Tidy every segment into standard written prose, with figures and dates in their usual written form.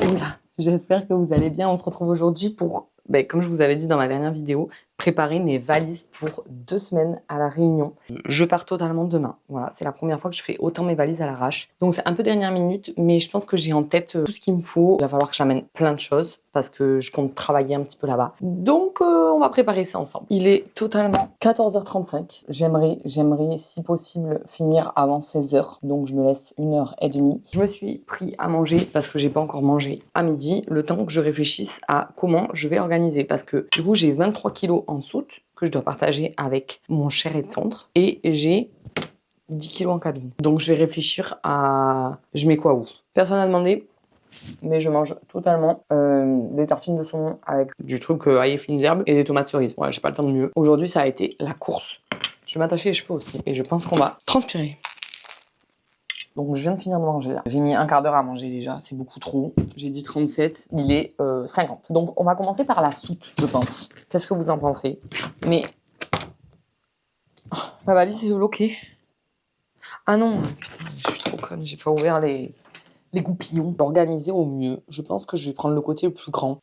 Oula, j'espère que vous allez bien. On se retrouve aujourd'hui pour, comme je vous avais dit dans ma dernière vidéo, préparer mes valises pour 2 semaines à La Réunion. Je pars totalement demain. Voilà, c'est la première fois que je fais autant mes valises à l'arrache. Donc c'est un peu dernière minute, mais je pense que j'ai en tête tout ce qu'il me faut. Il va falloir que j'amène plein de choses parce que je compte travailler un petit peu là-bas. Donc on va préparer ça ensemble. Il est totalement 14h35. J'aimerais si possible finir avant 16h. Donc je me laisse 1h30. Je me suis pris à manger parce que j'ai pas encore mangé à midi. Le temps que je réfléchisse à comment je vais organiser. Parce que du coup j'ai 23 kilos en soute que je dois partager avec mon cher centre et j'ai 10 kilos en cabine. Donc je vais réfléchir à je mets quoi où. Personne n'a demandé, mais je mange totalement des tartines de saumon avec du truc ail et fines herbes et des tomates cerises. Ouais, j'ai pas le temps de mieux. Aujourd'hui, ça a été la course. Je vais m'attacher les cheveux aussi et je pense qu'on va transpirer. Donc je viens de finir de manger là. J'ai mis un quart d'heure à manger déjà, c'est beaucoup trop. J'ai dit 37, il est 50. Donc on va commencer par la soute, je pense. Qu'est-ce que vous en pensez? Mais ma valise est bloquée. Ah non, putain, je suis trop conne, j'ai pas ouvert les goupillons. Organiser au mieux. Je pense que je vais prendre le côté le plus grand.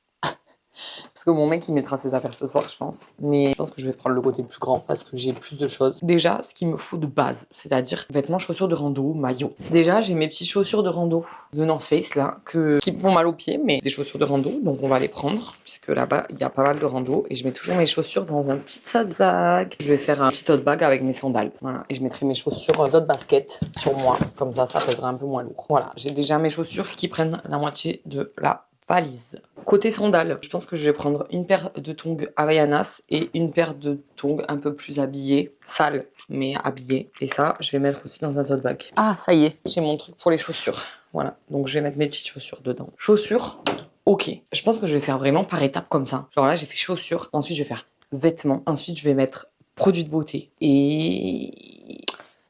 Parce que mon mec, il mettra ses affaires ce soir, je pense. Mais je pense que je vais prendre le côté le plus grand parce que j'ai plus de choses. Déjà, ce qu'il me faut de base, c'est-à-dire vêtements, chaussures de rando, maillot. Déjà, j'ai mes petites chaussures de rando, The North Face, là, qui me font mal aux pieds, mais des chaussures de rando, donc on va les prendre, puisque là-bas, il y a pas mal de rando. Et je mets toujours mes chaussures dans un petit tote bag. Je vais faire un petit tote bag avec mes sandales. Voilà. Et je mettrai mes chaussures autres baskets sur moi. Comme ça pèsera un peu moins lourd. Voilà, j'ai déjà mes chaussures qui prennent la moitié de la valise. Côté sandales, je pense que je vais prendre une paire de tongs Havaianas et une paire de tongs un peu plus habillées, sales mais habillées. Et ça, je vais mettre aussi dans un tote bag. Ah, ça y est, j'ai mon truc pour les chaussures. Voilà, donc je vais mettre mes petites chaussures dedans. Chaussures, ok. Je pense que je vais faire vraiment par étapes comme ça. Genre là, j'ai fait chaussures, ensuite je vais faire vêtements, ensuite je vais mettre produits de beauté et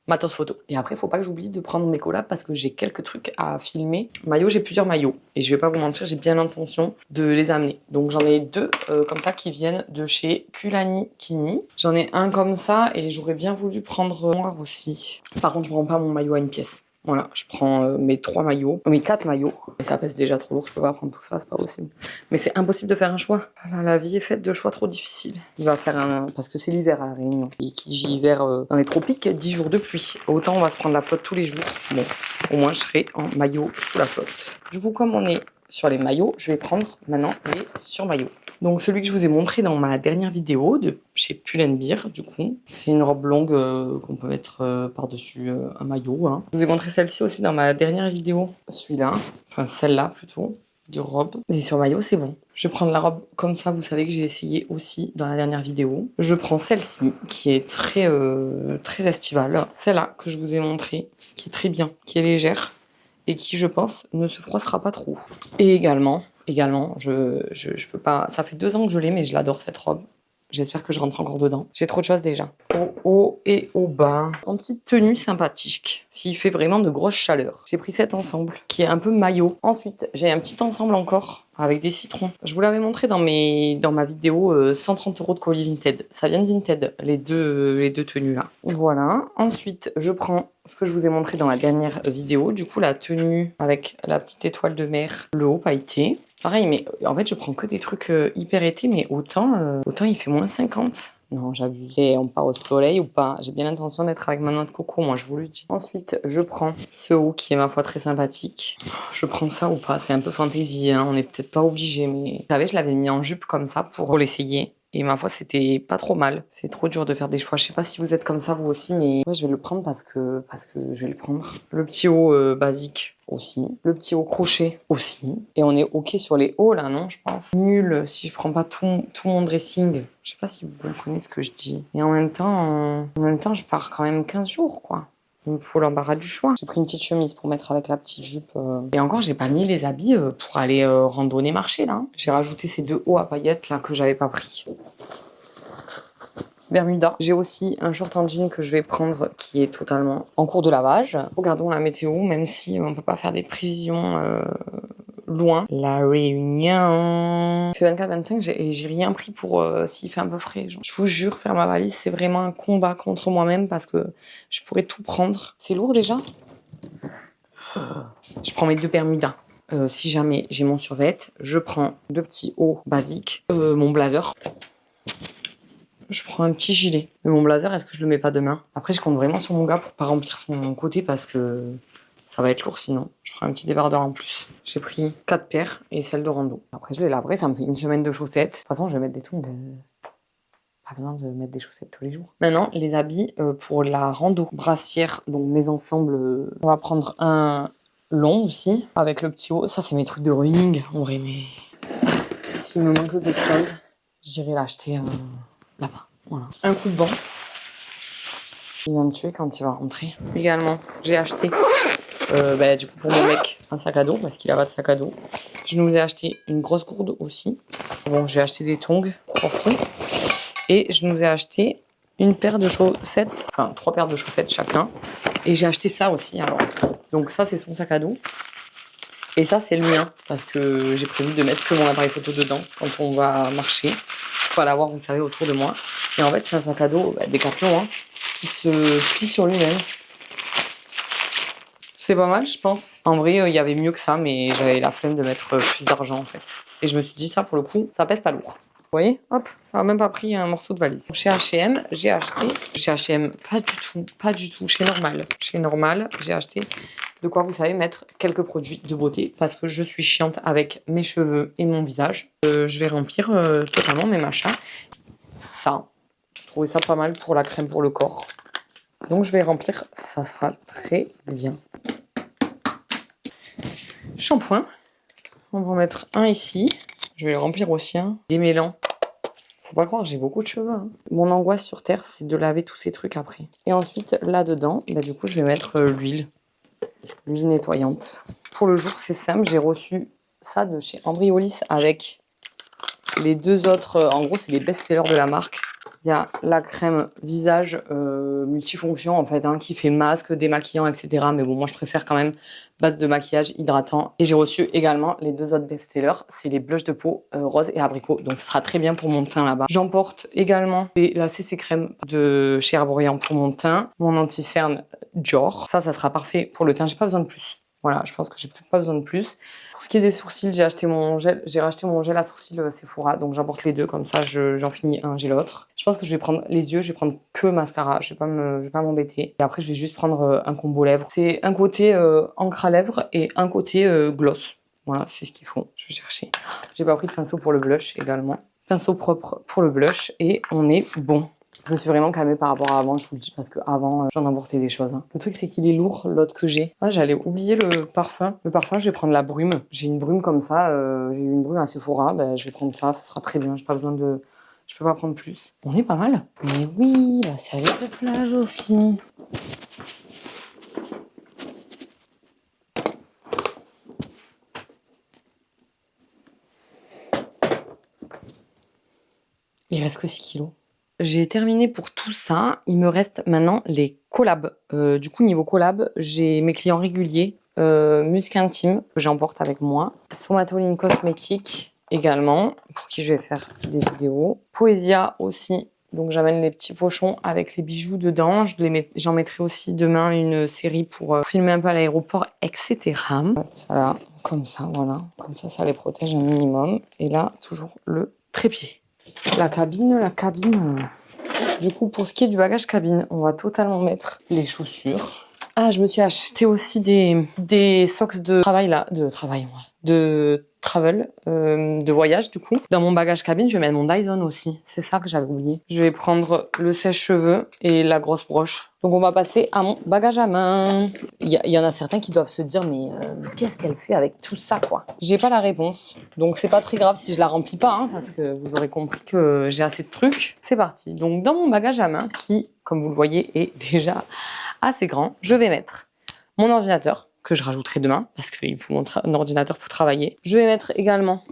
matos photo. Et après, il faut pas que j'oublie de prendre mes collabs parce que j'ai quelques trucs à filmer. Maillot, j'ai plusieurs maillots. Et je vais pas vous mentir, j'ai bien l'intention de les amener. Donc j'en ai deux comme ça qui viennent de chez Kulani Kini. J'en ai un comme ça et j'aurais bien voulu prendre noir aussi. Par contre, je prends pas mon maillot à une pièce. Voilà, je prends mes 3 maillots, mes 4 maillots. Et ça pèse déjà trop lourd, je peux pas prendre tout ça, c'est pas possible. Mais c'est impossible de faire un choix. Voilà, la vie est faite de choix trop difficiles. Il va faire un... Parce que c'est l'hiver à La Réunion. Et qui dit hiver dans les tropiques, 10 jours de pluie. Autant on va se prendre la flotte tous les jours. Bon, au moins je serai en maillot sous la flotte. Du coup, comme on est sur les maillots, je vais prendre maintenant les surmaillots. Donc celui que je vous ai montré dans ma dernière vidéo de chez Pull&Bear, du coup. C'est une robe longue qu'on peut mettre par-dessus un maillot. Hein. Je vous ai montré celle-ci aussi dans ma dernière vidéo. Celui-là, enfin celle-là plutôt, de robe. Et sur maillot, c'est bon. Je vais prendre la robe comme ça, vous savez que j'ai essayé aussi dans la dernière vidéo. Je prends celle-ci, qui est très estivale. Celle-là que je vous ai montrée, qui est très bien, qui est légère et qui, je pense, ne se froissera pas trop. Et également, je peux pas... Ça fait 2 ans que je l'ai, mais je l'adore cette robe. J'espère que je rentre encore dedans. J'ai trop de choses déjà. Au haut et au bas. En petite tenue sympathique. S'il fait vraiment de grosses chaleurs. J'ai pris cet ensemble qui est un peu maillot. Ensuite, j'ai un petit ensemble encore avec des citrons. Je vous l'avais montré dans ma vidéo 130 € de colis Vinted. Ça vient de Vinted, les deux tenues là. Voilà. Ensuite, je prends ce que je vous ai montré dans la dernière vidéo. Du coup, la tenue avec la petite étoile de mer, le haut pailleté. Pareil, mais en fait, je prends que des trucs hyper été, mais autant il fait moins 50. Non, j'abuse. Et on part au soleil ou pas? J'ai bien l'intention d'être avec ma noix de coco, moi, je vous le dis. Ensuite, je prends ce haut qui est, ma foi, très sympathique. Je prends ça ou pas? C'est un peu fantaisie, hein. On n'est peut-être pas obligé, mais... Vous savez, je l'avais mis en jupe comme ça pour l'essayer. Et ma foi, c'était pas trop mal. C'est trop dur de faire des choix. Je sais pas si vous êtes comme ça, vous aussi, mais ouais, je vais le prendre parce que je vais le prendre. Le petit haut basique aussi. Le petit haut crochet aussi. Et on est OK sur les hauts, là, non, je pense. Nul si je prends pas tout mon dressing. Je sais pas si vous comprenez ce que je dis. Et en même temps, je pars quand même 15 jours, quoi. Il me faut l'embarras du choix. J'ai pris une petite chemise pour mettre avec la petite jupe. Et encore, j'ai pas mis les habits pour aller randonner marcher, là. J'ai rajouté ces 2 hauts à paillettes, là, que j'avais pas pris. Bermuda. J'ai aussi un short en jean que je vais prendre qui est totalement en cours de lavage. Regardons la météo, même si on peut pas faire des prévisions loin. La Réunion. Il fait 24-25 et j'ai rien pris pour s'il fait un peu frais. Genre. Je vous jure, faire ma valise, c'est vraiment un combat contre moi-même parce que je pourrais tout prendre. C'est lourd déjà. Je prends mes 2 Bermudas. si jamais j'ai mon survêt, je prends 2 petits hauts basiques, mon blazer. Je prends un petit gilet. Mais mon blazer, est-ce que je le mets pas demain? Après, je compte vraiment sur mon gars pour pas remplir son côté parce que ça va être lourd sinon. Je prends un petit débardeur en plus. J'ai pris 4 paires et celle de rando. Après, je les laverai, ça me fait une semaine de chaussettes. De toute façon, je vais mettre des tongs. Pas besoin de mettre des chaussettes tous les jours. Maintenant, les habits pour la rando. Brassière, donc mes ensembles. On va prendre un long aussi, avec le petit haut. Ça, c'est mes trucs de running. En vrai, mais s'il me manque quelque chose, j'irai l'acheter là-bas. Voilà. Un coup de vent. Il va me tuer quand il va rentrer. Également, j'ai acheté, du coup, pour mon mec, un sac à dos, parce qu'il a pas de sac à dos. Je nous ai acheté une grosse gourde aussi. Bon, j'ai acheté des tongs, on s'en fout. Et je nous ai acheté une paire de chaussettes, enfin 3 paires de chaussettes chacun. Et j'ai acheté ça aussi, alors. Donc ça, c'est son sac à dos. Et ça, c'est le mien, parce que j'ai prévu de mettre que mon appareil photo dedans quand on va marcher. Faut l'avoir, vous savez, autour de moi. Et en fait, c'est un sac à dos Decathlon, hein, qui se plie sur lui-même. C'est pas mal, je pense. En vrai, il y avait mieux que ça, mais j'avais la flemme de mettre plus d'argent, en fait. Et je me suis dit, ça, pour le coup, ça pèse pas lourd. Vous voyez, hop, ça m'a même pas pris un morceau de valise. Chez H&M, j'ai acheté... Chez H&M, pas du tout. Chez Normal. Chez Normal, j'ai acheté de quoi, vous savez, mettre quelques produits de beauté parce que je suis chiante avec mes cheveux et mon visage. Je vais remplir totalement mes machins. Ça, je trouvais ça pas mal pour la crème pour le corps. Donc je vais remplir, ça sera très bien. Shampoing, on va en mettre un ici. Je vais le remplir aussi, hein. Démêlant. Faut pas croire, j'ai beaucoup de cheveux. Hein. Mon angoisse sur Terre, c'est de laver tous ces trucs après. Et ensuite, là-dedans, du coup, je vais mettre l'huile nettoyante. Pour le jour, c'est simple, j'ai reçu ça de chez Embryolisse avec les 2 autres. En gros, c'est les best-sellers de la marque. Il y a la crème visage multifonction, en fait, hein, qui fait masque, démaquillant, etc. Mais bon, moi, je préfère quand même base de maquillage hydratant. Et j'ai reçu également les 2 autres best-sellers. C'est les blushs de peau rose et abricot. Donc, ça sera très bien pour mon teint là-bas. J'emporte également la CC crème de chez Herborian pour mon teint. Mon anti-cerne Dior. Ça sera parfait pour le teint. J'ai pas besoin de plus. Voilà, je pense que j'ai peut-être pas besoin de plus. Pour ce qui est des sourcils, j'ai racheté mon gel à sourcils Sephora, donc j'apporte les 2, comme ça j'en finis un, j'ai l'autre. Je pense que je vais prendre les yeux, je vais prendre que mascara, je vais pas m'embêter. Et après je vais juste prendre un combo lèvres. C'est un côté encre à lèvres et un côté gloss. Voilà, c'est ce qu'il faut. Je vais chercher. J'ai pas pris de pinceau pour le blush également. Pinceau propre pour le blush et on est bon. Je me suis vraiment calmée par rapport à avant, je vous le dis, parce qu'avant, j'en emportais des choses. Hein. Le truc, c'est qu'il est lourd, l'autre que j'ai. Ah, j'allais oublier le parfum. Le parfum, je vais prendre la brume. J'ai une brume comme ça, j'ai eu une brume à Sephora, je vais prendre ça, ça sera très bien. J'ai pas besoin de... Je peux pas prendre plus. On est pas mal. Mais oui, la serviette de plage aussi. Il reste que 6 kilos. J'ai terminé pour tout ça. Il me reste maintenant les collabs. Du coup, niveau collab, j'ai mes clients réguliers. Musc Intime, que j'emporte avec moi. Somatoline Cosmétique également, pour qui je vais faire des vidéos. Poesia aussi. Donc j'amène les petits pochons avec les bijoux dedans. J'en mettrai aussi demain une série pour filmer un peu à l'aéroport, etc. Ça là, comme ça, voilà. Comme ça les protège un minimum. Et là, toujours le trépied. La cabine. Du coup, pour ce qui est du bagage cabine, on va totalement mettre les chaussures. Ah, je me suis acheté aussi des socks de travail, de voyage, du coup. Dans mon bagage cabine, je vais mettre mon Dyson aussi. C'est ça que j'avais oublié. Je vais prendre le sèche-cheveux et la grosse broche. Donc, on va passer à mon bagage à main. Il y en a certains qui doivent se dire, mais qu'est-ce qu'elle fait avec tout ça, quoi? J'ai pas la réponse. Donc, c'est pas très grave si je la remplis pas, hein, parce que vous aurez compris que j'ai assez de trucs. C'est parti. Donc, dans mon bagage à main, qui, comme vous le voyez, est déjà assez grand, je vais mettre mon ordinateur, que je rajouterai demain, parce qu'il faut mon ordinateur pour travailler. Je vais mettre également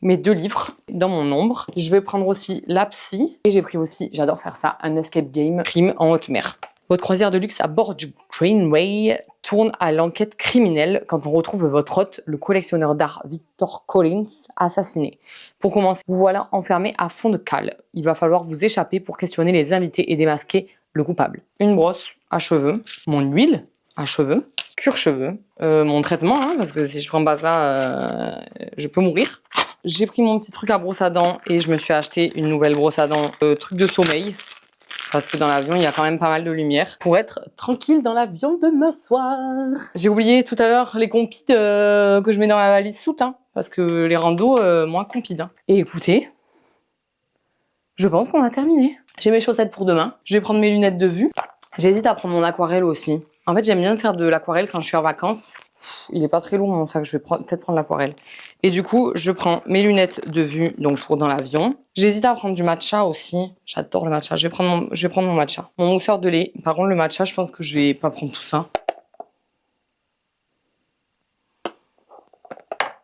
mes 2 livres dans mon ombre. Je vais prendre aussi la psy. Et j'ai pris aussi, j'adore faire ça, un escape game crime en haute mer. Votre croisière de luxe à bord du Greenway tourne à l'enquête criminelle quand on retrouve votre hôte, le collectionneur d'art Victor Collins, assassiné. Pour commencer, vous voilà enfermé à fond de cale. Il va falloir vous échapper pour questionner les invités et démasquer le coupable. Une brosse à cheveux, mon huile, à cheveux, cure cheveux, mon traitement, hein, parce que si je prends pas ça, je peux mourir. J'ai pris mon petit truc à brosse à dents et je me suis acheté une nouvelle brosse à dents, truc de sommeil. Parce que dans l'avion, il y a quand même pas mal de lumière. Pour être tranquille dans l'avion demain soir. J'ai oublié tout à l'heure les compides que je mets dans ma valise soute. Hein, parce que les randos, moins compides. Hein. Et écoutez, je pense qu'on a terminé. J'ai mes chaussettes pour demain. Je vais prendre mes lunettes de vue. J'hésite à prendre mon aquarelle aussi. En fait, j'aime bien faire de l'aquarelle quand je suis en vacances. Il est pas très lourd mon sac, je vais peut-être prendre l'aquarelle. Et du coup, je prends mes lunettes de vue donc pour dans l'avion. J'hésite à prendre du matcha aussi. J'adore le matcha. Je vais prendre mon matcha. Mon mousseur de lait. Par contre, le matcha, je pense que je vais pas prendre tout ça.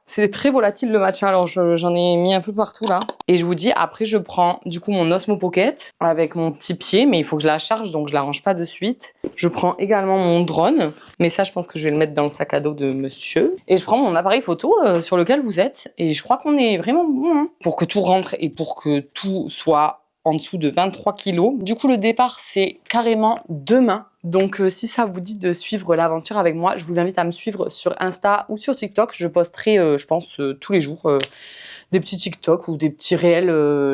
C'est très volatile le matcha, alors j'en ai mis un peu partout là. Et je vous dis, après je prends du coup mon Osmo Pocket avec mon petit pied, mais il faut que je la charge, donc je la range pas de suite. Je prends également mon drone, mais ça je pense que je vais le mettre dans le sac à dos de monsieur. Et je prends mon appareil photo sur lequel vous êtes, et je crois qu'on est vraiment bon hein, pour que tout rentre et pour que tout soit en dessous de 23 kilos. Du coup, le départ, c'est carrément demain. Donc, si ça vous dit de suivre l'aventure avec moi, je vous invite à me suivre sur Insta ou sur TikTok. Je posterai, je pense, tous les jours des petits TikTok ou des petits réels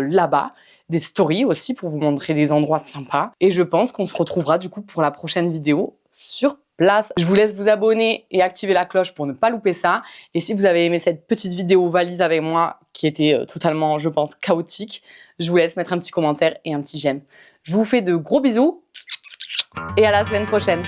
là-bas. Des stories aussi pour vous montrer des endroits sympas. Et je pense qu'on se retrouvera du coup pour la prochaine vidéo sur place. Je vous laisse vous abonner et activer la cloche pour ne pas louper ça. Et si vous avez aimé cette petite vidéo valise avec moi, qui était totalement, je pense, chaotique, je vous laisse mettre un petit commentaire et un petit j'aime. Je vous fais de gros bisous et à la semaine prochaine.